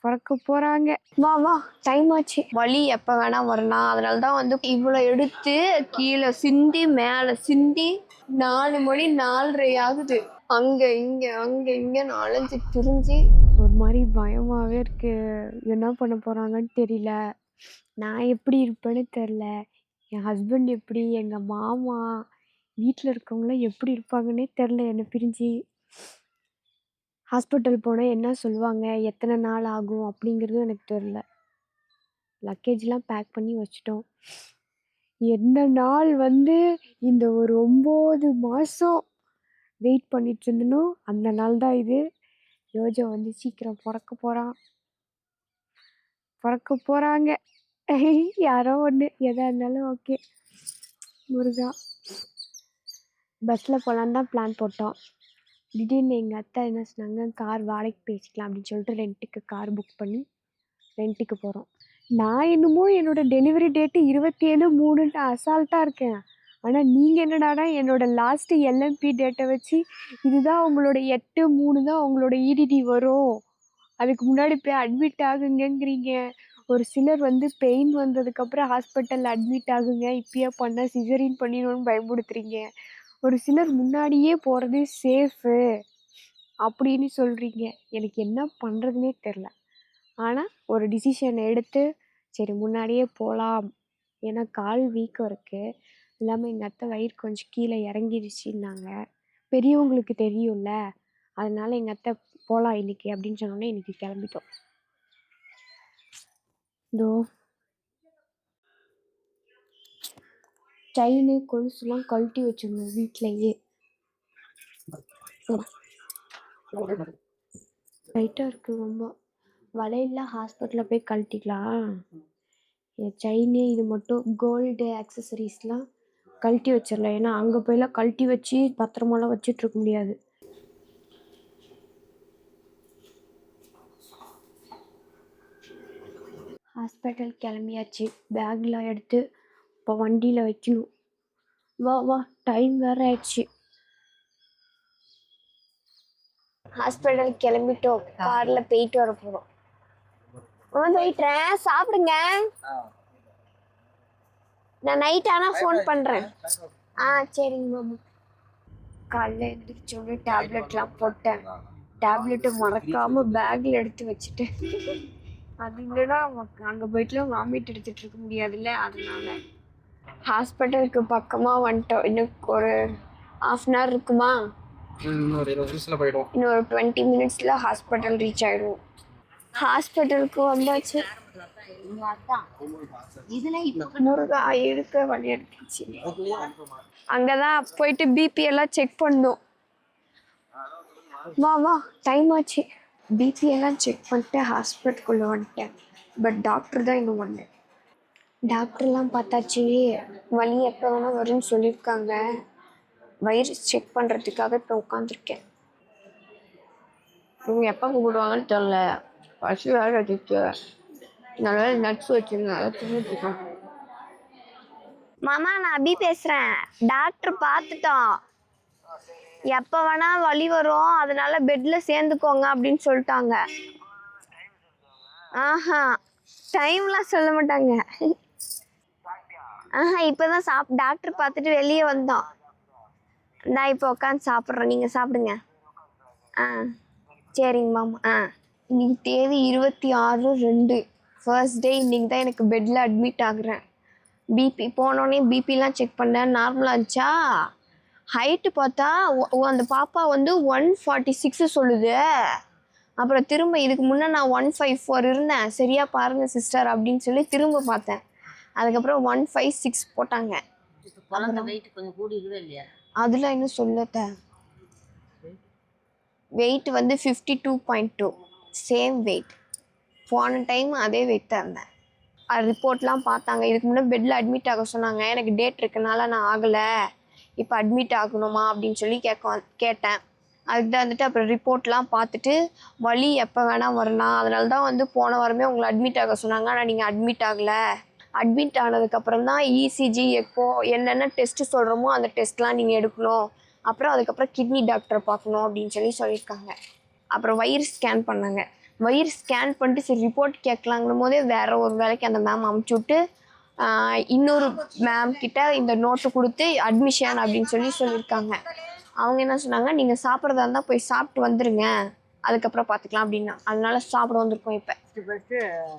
பொறக்க போறாங்க. வா வா டைம் ஆச்சு. வலி எப்ப வேணா வரலாம். அதனாலதான் வந்து இவ்வளவு எடுத்து கீழே சிந்தி மேல சிந்தி 4 மணி 4:30 ஆகுது. அங்க இங்க அலைஞ்சு திரிஞ்சு ஒரு மாதிரி பயமாவே இருக்கு. என்ன பண்ண போறாங்கன்னு தெரியல. நான் எப்படி இருப்பேன்னு தெரியல. என் ஹஸ்பண்ட் எப்படி, எங்க மாமா, வீட்டுல இருக்கவங்களாம் எப்படி இருப்பாங்கன்னே தெரியல என்னை பிரிஞ்சு. ஹாஸ்பிட்டல் போனால் என்ன சொல்லுவாங்க, எத்தனை நாள் ஆகும் அப்படிங்கிறதும் எனக்கு தெரில. லக்கேஜ்லாம் பேக் பண்ணி வச்சிட்டோம். எந்த நாள் வந்து இந்த ஒரு 9 மாதம் வெயிட் பண்ணிட்டு இருந்தனோ அந்த நாள் தான் இது. யோஜா வந்து சீக்கிரம் பிறக்க போகிறாங்க. யாரோ ஒன்று எதாக இருந்தாலும் ஓகே. முருகா. பஸ்ஸில் போகலான்னு தான் பிளான் போட்டோம். திடீர்னு எங்கள் அத்தை என்ன சொன்னாங்க, கார் வாடகைக்கு பேசிக்கலாம் அப்படின்னு சொல்லிட்டு ரெண்ட்டுக்கு கார் புக் பண்ணி ரெண்ட்டுக்கு போகிறோம். நான் என்னமோ என்னோடய டெலிவரி டேட்டு 27/3 அசால்ட்டாக இருக்கேன். ஆனால் நீங்கள் என்னடானா என்னோடய லாஸ்ட்டு எல்எம்பி டேட்டை வச்சு இதுதான் உங்களோட 8/3 தான் உங்களோட இடிடி வரும், அதுக்கு முன்னாடி போய் அட்மிட் ஆகுங்கிறீங்க. ஒரு சிலர் வந்து பெயின் வந்ததுக்கப்புறம் ஹாஸ்பிட்டலில் அட்மிட் ஆகுங்க, இப்பயே பண்ணால் சிசரின் பண்ணிடணும்னு பயமுடுத்துறீங்க. ஒரு சிலர் முன்னாடியே போகிறது சேஃபு அப்படின்னு சொல்கிறீங்க. எனக்கு என்ன பண்ணுறதுனே தெரில. ஆனால் ஒரு டிசிஷன் எடுத்து சரி முன்னாடியே போகலாம். ஏன்னா கால் வீக்கம் இருக்குது. இல்லாமல் எங்கள் அத்தை வயிறு கொஞ்சம் கீழே இறங்கிடுச்சின்னாங்க. பெரியவங்களுக்கு தெரியும்ல, அதனால எங்கள் அத்தை போகலாம் இன்றைக்கி அப்படின்னு சொன்னோன்னே இன்றைக்கி கிளம்பிட்டோம். இதோ செயின் கொலுசுலாம் கழட்டி வச்சிடணும் வீட்டிலையே. லைட்டாக இருக்குது ரொம்ப. வளையல்லாம் ஹாஸ்பிட்டலில் போய் கழட்டிக்கலாம். என் செயினு இது மட்டும் கோல்டு ஆக்சசரிஸ்லாம் கழட்டி வச்சிடலாம். ஏன்னா அங்கே போயெல்லாம் கழட்டி வச்சு பத்திரமாலாம் வச்சிட்ருக்க முடியாது. ஹாஸ்பிட்டல் கிளம்பியாச்சு. பேக்லாம் எடுத்து இப்போ வண்டியில் வைக்கணும். வா வா டைம் வேறு ஆயிடுச்சு. ஹாஸ்பிட்டல் கிளம்பிட்டோம். காரில் போயிட்டு வர போகிறோம். போயிட்டுறேன், சாப்பிடுங்க. நான் நைட் ஆனால் ஃபோன் பண்ணுறேன். சரிங்க மாமா. காலைல எழுந்திரிச்சோன்னு டேப்லெட்லாம் போட்டேன். டேப்லெட்டை மறக்காமல் பேக்கில் எடுத்து வச்சுட்டேன். அது இல்லைன்னா அங்கே போயிட்டுலாம் வாமிட் எடுத்துகிட்டு இருக்க முடியாதுல்ல, அதனால. ஹாஸ்பிட்டலுக்கு பக்கமாக வந்துட்டோம். இன்னும் ஒரு 1/2 hour இருக்குமா? இன்னொரு 20 minutesல ஹாஸ்பிட்டல் ரீச் ஆகிடுவோம். ஹாஸ்பிட்டலுக்கு வந்தாச்சு. முருகா எடுக்க வழி எடுத்துச்சு. அங்கதான் போயிட்டு பிபி எல்லாம் செக் பண்ணோம். வா வா டைம் ஆச்சு. பிபி எல்லாம் செக் பண்ணிட்டு ஹாஸ்பிட்டலுக்குள்ளே வந்துட்டேன். பட் டாக்டர் தான் இன்னும் வந்தேன். டாக்டர்லாம் பார்த்தாச்சு. வலி எப்போ வேணால் வரும்னு சொல்லியிருக்காங்க. வயிறு செக் பண்ணுறதுக்காக இப்போ உட்காந்துருக்கேன். இவங்க எப்போ கூப்பிடுவாங்கன்னு தெரில. பசி வேறு எடுத்து நல்லா நட்ஸ் வச்சுருந்தாங்க தின்னுட்டுருக்கேன். மாமா நான் அபி பேசுகிறேன். டாக்டர் பார்த்துட்டோம். எப்போ வேணால் வலி வரும், அதனால பெட்டில் சேர்ந்துக்கோங்க அப்படின்னு சொல்லிட்டாங்க. டைம்லாம் சொல்ல மாட்டாங்க. இப்போ தான் டாக்டர் பார்த்துட்டு வெளியே வந்தோம். நான் இப்போ உட்காந்து சாப்பிட்றேன், நீங்கள் சாப்பிடுங்க. சரிங்க மாமா. இன்னைக்கு தேதி 26/2 ஃபர்ஸ்ட் டே. இன்னைக்கு தான் எனக்கு பெட்டில் அட்மிட் ஆகுறேன். பிபி போனோடனே பிபிலாம் செக் பண்ணேன், நார்மலாக இருந்துச்சா. ஹைட்டு பார்த்தா அந்த பாப்பா வந்து 146 சொல்லுது. அப்புறம் திரும்ப இதுக்கு முன்னே நான் 154 இருந்தேன். சரியா பாருங்கள் சிஸ்டர் அப்படின்னு சொல்லி திரும்ப பார்த்தேன். அதுக்கப்புறம் 156 போட்டாங்க. அதில் இன்னும் சொல்லத்த வெயிட் வந்து 52.2 சேம் வெயிட். போன டைம் அதே வெயிட் தான் இருந்தேன். அது ரிப்போர்ட்லாம் பார்த்தாங்க. இதுக்கு முன்னே பெட்டில் அட்மிட் ஆக சொன்னாங்க. எனக்கு டேட் இருக்கனால நான் ஆகலை, இப்போ அட்மிட் ஆகணுமா அப்படின்னு சொல்லி கேட்டேன். அதுக்கு தான் வந்துட்டு அப்புறம் ரிப்போர்ட்லாம் பார்த்துட்டு வலி எப்போ வேணால் வரலாம், அதனால தான் வந்து போன வாரமே உங்களை அட்மிட் ஆக சொன்னாங்க. ஆனால் நீங்கள் அட்மிட் ஆகலை. அட்மிட் ஆனதுக்கப்புறம் தான் இசிஜி எக்கோ என்னென்ன டெஸ்ட்டு சொல்கிறோமோ அந்த டெஸ்ட்லாம் நீங்கள் எடுக்கணும். அப்புறம் அதுக்கப்புறம் கிட்னி டாக்டரை பார்க்கணும் அப்படின்னு சொல்லியிருக்காங்க. அப்புறம் வயிறு ஸ்கேன் பண்ணாங்க. வயிறு ஸ்கேன் பண்ணிட்டு சரி ரிப்போர்ட் கேட்கலாங்கும் போதே வேற ஒரு வேலைக்கு அந்த மேம் அமுச்சு விட்டு இன்னொரு மேம் கிட்ட இந்த நோட்டு கொடுத்து அட்மிஷன் அப்படின்னு சொல்லியிருக்காங்க. அவங்க என்ன சொன்னாங்க, நீங்கள் சாப்பிட்றதா இருந்தால் போய் சாப்பிட்டு வந்துடுங்க, அதுக்கப்புறம் பார்த்துக்கலாம் அப்படின்னா. அதனால சாப்பிட வந்திருக்கோம். இப்போ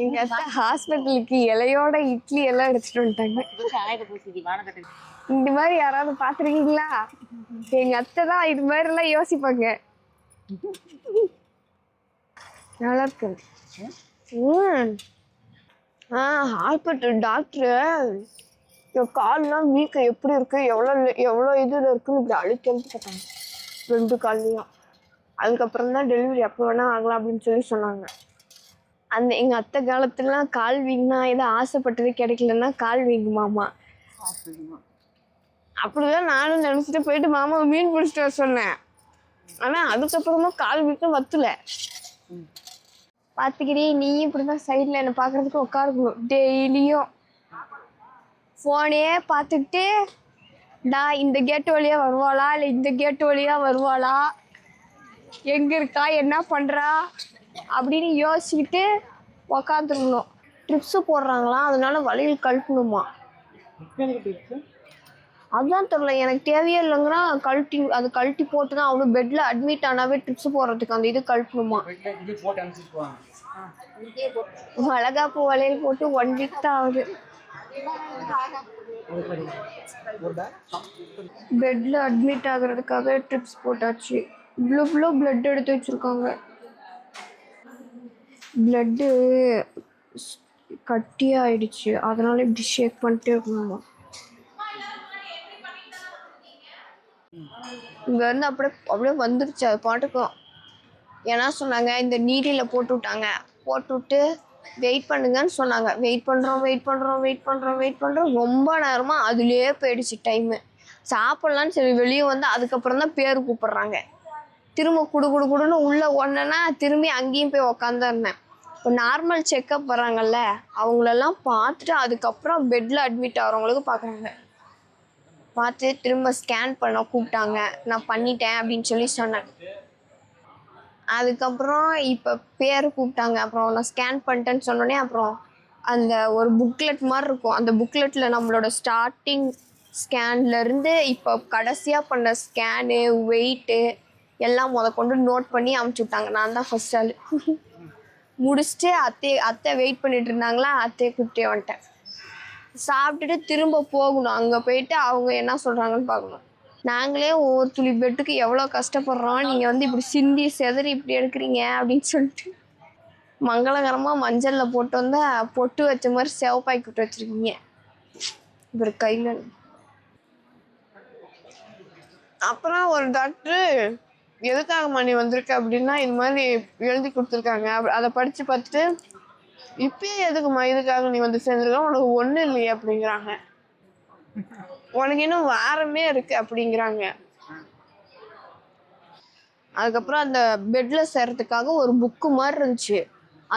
எங்கள் அத்தை ஹாஸ்பிட்டலுக்கு இலையோட இட்லி எல்லாம் எடுத்துகிட்டு வந்துட்டாங்க. இந்த மாதிரி யாராவது பார்த்துருக்கீங்களா? எங்கள் அத்தை தான் இது மாதிரிலாம் யோசிப்பாங்க. நல்லா இருக்கு. ஹாஸ்பிட்டல் டாக்டரு என் கால்லாம் வீக்கம் எப்படி இருக்கு, எவ்வளோ இதில் இருக்குன்னு இப்படி அழுத்தி கேட்டாங்க 2 கால்லையும். அதுக்கப்புறம் தான் டெலிவரி எப்போ வேணால் ஆகலாம் அப்படின்னு சொன்னாங்க. எங்கள் அத்தை காலத்துலலாம் கால் வீங்கினா ஏதோ ஆசைப்பட்டது கிடைக்கலன்னா கால் வீங்குமாமா. அப்படிதான் நானும் நினச்சிட்டு போயிட்டு மாமாவை மீன் பிடிச்சிட்டு வர சொன்னேன். ஆனால் அதுக்கப்புறமா கால் வீக்கம் வத்துல. பார்த்துக்கிறேன் நீயும் இப்படிதான் சைடில் என்னை பார்க்குறதுக்கு உட்காருக்கணும். டெய்லியும் ஃபோனே பார்த்துக்கிட்டு இந்த கேட்டு வழியாக வருவாளா இல்லை இந்த கேட்டு வழியாக வருவாளா, எங்கே இருக்கா, என்ன பண்ணுறா அப்படின்னு யோசிச்சுக்கிட்டு உக்காந்துருக்கணும். ட்ரிப்ஸு போடுறாங்களாம், அதனால வழியில் கழட்டணுமா. அதுதான் தெரியல, எனக்கு தேவையே இல்லைங்கன்னா கழட்டி போட்டு தான் அவனு பெட்டில் அட்மிட் ஆனாவே ட்ரிப்ஸு போடுறதுக்கு அந்த இது கழட்டணுமா. வளகாப்பு வளையல் போட்டு 1 வீக் தான் ஆகுது. பெட்ல அட்மிட் ஆகுறதுக்காக ட்ரிப்ஸ் போட்டாச்சு. இவ்வளோ பிளட் எடுத்து வச்சிருக்காங்க. பிளட்டு கட்டியாயிடுச்சு, அதனால இப்படி ஷேக் பண்ணிட்டே இருக்கணுமா. இங்கேருந்து அப்படியே வந்துருச்சு அது பாட்டுக்கும். ஏன்னா சொன்னாங்க இந்த நீடியில் போட்டு விட்டு வெயிட் பண்ணுங்கன்னு சொன்னாங்க. வெயிட் பண்ணுறோம் ரொம்ப நேரமாக அதுலேயே போயிடுச்சு டைமு. சாப்பிட்லான்னு சரி வெளியே வந்து அதுக்கப்புறம் தான் பேர் கூப்பிட்றாங்க. திரும்ப குடுன்னு உள்ளே ஒன்றுனா திரும்பி அங்கேயும் போய் உக்காந்துருந்தேன். இப்போ நார்மல் செக்கப் வராங்கல்ல, அவங்களெல்லாம் பார்த்துட்டு அதுக்கப்புறம் பெட்டில் அட்மிட் ஆகிறவங்களுக்கு பார்க்குறாங்க. பார்த்து திரும்ப ஸ்கேன் பண்ண கூப்பிட்டாங்க. நான் பண்ணிட்டேன் அப்படின்னு சொன்னேன். அதுக்கப்புறம் இப்போ பேர் கூப்பிட்டாங்க. அப்புறம் நான் ஸ்கேன் பண்ணிட்டேன்னு சொன்னோடனே அப்புறம் அந்த ஒரு புக்லெட் மாதிரி இருக்கும். அந்த புக்லெட்டில் நம்மளோட ஸ்டார்டிங் ஸ்கேன்லேருந்து இப்போ கடைசியாக பண்ண ஸ்கேனு, வெயிட்டு எல்லாம் கொண்டு நோட் பண்ணி அமுச்சு விட்டாங்க. நான் தான் ஃபர்ஸ்ட் ஆள். முடிச்சுட்டு அத்தை வெயிட் பண்ணிட்டு இருந்தாங்களா, அத்தையை கூப்பிட்டே வந்துட்டேன். சாப்பிட்டுட்டு திரும்ப போகணும். அங்கே போயிட்டு அவங்க என்ன சொல்கிறாங்கன்னு பார்க்கணும். நாங்களே ஒவ்வொரு துளி பெட்டுக்கு எவ்வளோ கஷ்டப்படுறோம், நீங்கள் வந்து இப்படி சிந்தி செதறி இப்படி எடுக்கிறீங்க அப்படின்னு சொல்லிட்டு மங்களகரமாக மஞ்சளில் போட்டு வந்தால் பொட்டு வச்ச மாதிரி சிவப்பாக்கி விட்டு வச்சுருக்கீங்க இவர் கையில். அப்புறம் ஒரு டாக்டரு எதுக்காகம்மா நீ வந்திருக்க அப்படின்னா இது மாதிரி எழுதி கொடுத்துருக்காங்க. அதை படித்து பார்த்துட்டு இப்பயே எதுக்குமா இதுக்காக நீ வந்து சேர்ந்துருக்க, உனக்கு ஒன்றும் இல்லையே அப்படிங்கிறாங்க. உனக்கு இன்னும் வாரமே இருக்கு அப்படிங்கிறாங்க. அதுக்கப்புறம் அந்த பெட்ல சேர்றதுக்காக ஒரு புக்கு மாதிரி இருந்துச்சு.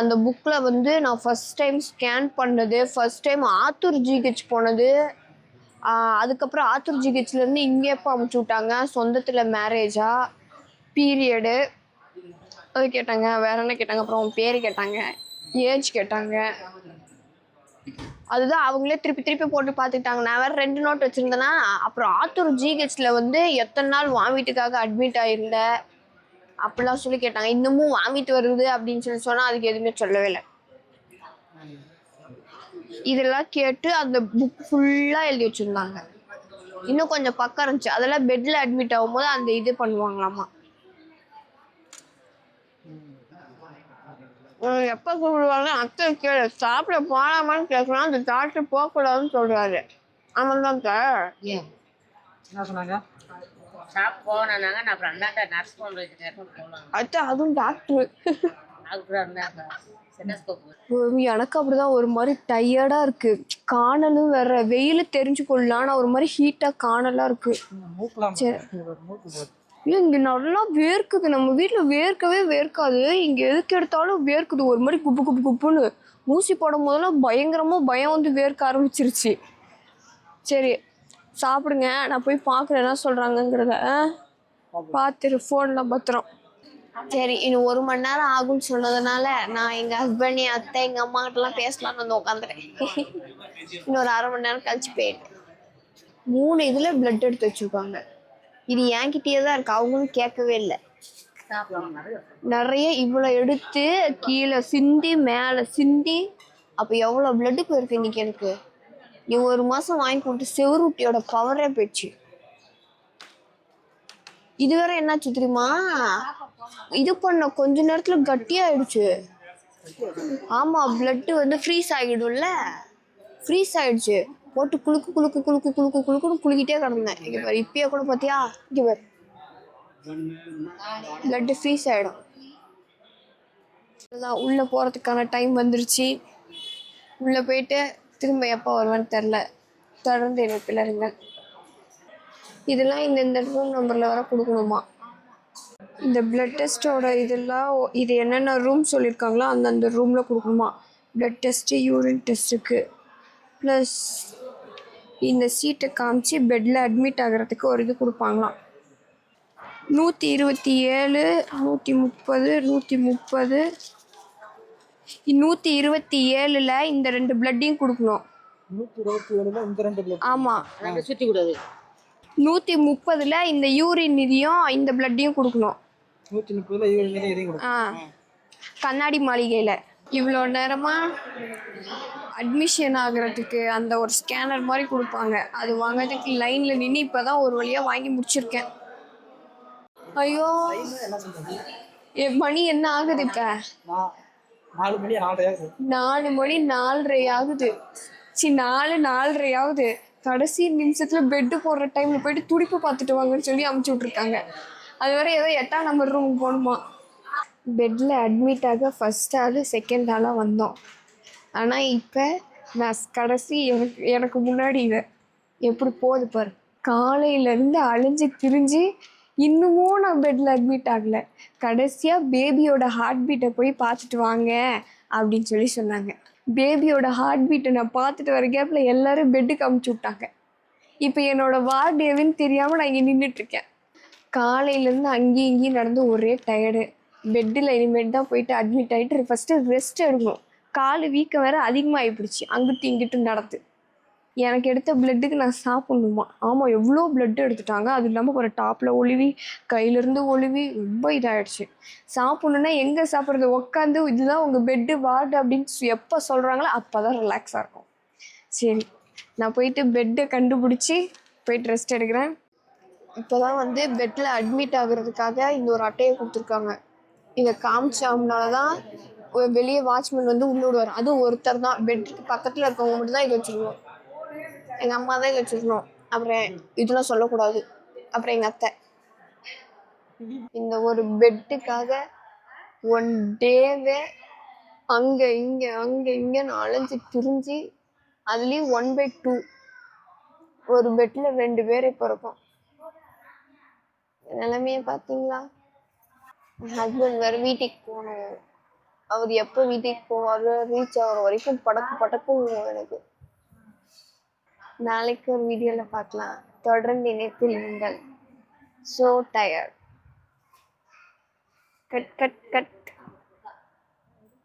அந்த புக்கில் வந்து நான் ஃபர்ஸ்ட் டைம் ஸ்கேன் பண்ணது, ஃபர்ஸ்ட் டைம் ஆத்தூர் ஜிஹெச் போனது, அதுக்கப்புறம் ஆத்தூர் ஜிஹெச்லேருந்து இங்கே எப்போ அமுச்சு விட்டாங்க, சொந்தத்தில் மேரேஜா, பீரியடு அது கேட்டாங்க. வேற என்ன கேட்டாங்க, அப்புறம் உன் பேர் கேட்டாங்க, ஏஜ் கேட்டாங்க. அதுதான் அவங்களே திருப்பி போட்டு பார்த்துக்கிட்டாங்க. நான் வேறு 2 நோட் வச்சுருந்தேன்னா. அப்புறம் ஆத்தூர் ஜிஹெச்சில் வந்து எத்தனை நாள் வாமிட்டுக்காக அட்மிட் ஆகிருந்த அப்படிலாம் சொல்லி கேட்டாங்க. இன்னமும் வாமிட் வருது அப்படின்னு சொன்னால் அதுக்கு எதுவுமே சொல்லவே இல்லை. இதெல்லாம் கேட்டு அந்த புக் ஃபுல்லாக எழுதி வச்சுருந்தாங்க. இன்னும் கொஞ்சம் பக்கம் இருந்துச்சு, அதெல்லாம் பெட்டில் அட்மிட் ஆகும்போது அந்த இது பண்ணுவாங்களாமா. எப்போ கூப்பிடுவாங்க, அத்தை கேளு சாப்பிட போகலாமான்னு கேட்கலாம், அந்த டாக்டர் போகக்கூடாதுன்னு சொல்கிறாரு. ஆமாம் தான் சார். ஏன் என்ன சொன்னாங்க? அதுவும் டாக்டர் எனக்கு அப்படிதான் ஒரு மாதிரி டயர்டா இருக்கு. காணலும் வேற வெயில் தெரிஞ்சு கொள்ளலாம், ஆனா ஒரு மாதிரி ஹீட்டா காணலா இருக்கு. இங்க நல்லா வேர்க்குது. நம்ம வீட்டுல வேர்க்கவே வேர்க்காது, இங்க எதுக்கு எடுத்தாலும் வேர்க்குது. ஒரு மாதிரி குப்புன்னு ஊசி போடும் போதெல்லாம் பயங்கரமா பயம் வந்து வேர்க்க ஆரம்பிச்சிருச்சு. சரி சாப்பிடுங்க, நான் போய் பார்க்குறேன் என்ன சொல்றாங்கங்கிறத. பார்த்துரு, ஃபோன்ல பத்திரம். சரி, இன்னும் 1 மணி நேரம் ஆகும்னு சொன்னதுனால நான் எங்க ஹஸ்பண்ட், என் அத்தை, எங்க அம்மா கிட்டலாம் பேசலாம்னு வந்து உட்காந்துட்டேன். இன்னொரு 1/2 மணி நேரம் கழிச்சு போயிட்டு 3 இதுல பிளட் எடுத்து வச்சிருக்காங்க. இது என்கிட்டயே தான் இருக்கு, அவங்களும் கேட்கவே இல்லை. நிறைய இவ்வளவு எடுத்து கீழே சிந்தி மேல சிந்தி, அப்ப எவ்வளவு பிளட் போயிருக்கு இன்னைக்கு எனக்கு. நீ 1 மாசம் வாங்கி கொடுத்து செவருட்டியோட பவரே போயிடுச்சு. இதுவரை என்னாச்சு தெரியுமா, இது பண்ண கொஞ்ச நேரத்துல கட்டியாயிடுச்சு. ஆமா, பிளட் வந்து ஃப்ரீஸ் ஆகிடும்ல, ஃப்ரீஸ் ஆயிடுச்சு. போட்டு குளுக்கு குளுக்கு குளுக்கு குளுக்கு குளுக்குன்னு குளுக்கிட்டே கிடந்தேன். இங்க பாரு, இப்பயே கூட பாத்தியா, இங்க பாரு பிளட் ஃப்ரீஸ் ஆயிடும். உள்ள போறதுக்கான டைம் வந்துருச்சு. உள்ள போயிட்டு திரும்ப எப்போ வருவேன்னு தெரில. தொடர்ந்து இணைப்பில் இருங்கள். இதெல்லாம் இந்த ரூம் நம்பர்ல வர கொடுக்கணுமா? இந்த பிளட் டெஸ்ட்டோட இதெல்லாம் இது என்னென்ன ரூம் சொல்லியிருக்காங்களோ அந்தந்த ரூமில் கொடுக்கணுமா. பிளட் டெஸ்ட்டு, யூரின் டெஸ்ட்டுக்கு, ப்ளஸ் இந்த சீட்டை காமிச்சு பெட்டில் அட்மிட் ஆகிறதுக்கு ஒரு இது கொடுப்பாங்களாம். 127, 130, 130, 127ல் இந்த 2 பிளட்டையும் கொடுக்கணும். 127ல் இந்த 2 பிளட். ஆமாம், சுற்றி கூடாது. 130ல் இந்த யூரின் இதையும் இந்த பிளட்டையும் கொடுக்கணும். 130ல் யூரின் இதையும் கொடுக்கணும். கண்ணாடி மாளிகையில் இவ்வளோ நேரமாக அட்மிஷன் ஆகிறதுக்கு அந்த ஒரு ஸ்கேனர் மாதிரி கொடுப்பாங்க. அது வாங்கிறதுக்கு லைனில் நின்று இப்போ தான் ஒரு வழியாக வாங்கி முடிச்சிருக்கேன். ஐயோ, என் மணி என்ன ஆகுது இப்போ? 4 மணி 4:30 ஆகுது. 4 மணி 4:30 ஆகுது. 4, 4:30 ஆகுது. கடைசி நிமிஷத்தில் பெட்டு போடுற டைமில் போயிட்டு துடிப்பு பார்த்துட்டு வாங்கன்னு சொல்லி அமுச்சு விட்ருக்காங்க. அது வரை ஏதோ 8ஆம் நம்பர் ரூமுக்கு போகணுமா. பெட்டில் அட்மிட் ஆக ஃபஸ்ட் ஆள் செகண்ட் ஆளாக வந்தோம். ஆனால் இப்போ நான் கடைசி எனக்கு முன்னாடி இதை எப்படி போகுது பாரு. காலையிலேருந்து அழிஞ்சு திரிஞ்சு இன்னமும் நான் பெட்டில் அட்மிட் ஆகலை. கடைசியாக பேபியோட ஹார்ட் பீட்டை போய் பார்த்துட்டு வாங்க அப்படின்னு சொல்லி சொன்னாங்க. பேபியோட ஹார்ட் பீட்டை நான் பார்த்துட்டு வர கேப்பில் எல்லோரும் பெட்டுக்கு அமுச்சு விட்டாங்க. இப்போ என்னோடய வார்டு எதுன்னு தெரியாமல் நான் இங்கே நின்றுட்டுருக்கேன். காலையிலேருந்து அங்கேயும் இங்கேயும் நடந்து ஒரே டயர்டு. பெட்டில் இனிமேட் தான் போயிட்டு அட்மிட் ஆகிட்டு ஃபஸ்ட்டு ரெஸ்ட் எடுக்கணும். கால் வீக்கம் வேறு அதிகமாக ஆகிப்பிடிச்சி, அங்கிட்டும் இங்கிட்டும் நடத்து. எனக்கு எடுத்த பிளட்டுக்கு நான் சாப்பிட்ணுமா. ஆமாம், எவ்வளோ பிளட்டு எடுத்துட்டாங்க. அது இல்லாமல் ஒரு டாப்பில் ஒழுவி கையிலேருந்து ஒழுவி ரொம்ப இதாகிடுச்சு. சாப்பிட்ணுன்னா எங்கே சாப்பிட்றது? உட்காந்து இதுதான் உங்கள் பெட்டு வார்டு அப்படின்னு எப்போ சொல்கிறாங்களோ அப்போ தான் ரிலாக்ஸாக இருக்கும். சரி, நான் போயிட்டு பெட்டை கண்டுபிடிச்சி போயிட்டு ரெஸ்ட் எடுக்கிறேன். இப்போ தான் வந்து பெட்டில் அட்மிட் ஆகுறதுக்காக இந்த ஒரு அட்டையை கொடுத்துருக்காங்க. இதை காமிச்சோம்னால தான் வெளியே வாட்ச்மேன் வந்து உள்ள விடுவார். அதுவும் ஒருத்தர் தான். பெட்டுக்கு பக்கத்தில் இருக்கவங்க மட்டும் தான் இதை வச்சுருக்கணும். எங்கள் அம்மா தான் இதை வச்சுருக்கணும். அப்புறம் இதெல்லாம் சொல்லக்கூடாது. அப்புறம் எங்கள் அத்தை. இந்த ஒரு பெட்டுக்காக 1 டேவே அங்கே இங்கே நான் அலைஞ்சு திரிஞ்சு, அதுலேயும் 1/2 ஒரு பெட்டில் 2 பேர் இப்போ இருக்கும். நிலைமையை பார்த்தீங்களா? என் ஹஸ்பண்ட் வேறு வீட்டுக்கு போகணும். அவர் எப்போ வீட்டுக்கு போவார், ரீச் ஆகிற வரைக்கும் படக்கு படக்கும் எனக்கு. நாளைக்கு ஒரு வீடியோவில் பார்க்கலாம். தொடர்ந்து இணைப்பில் நீங்கள். So tired. Cut cut cut.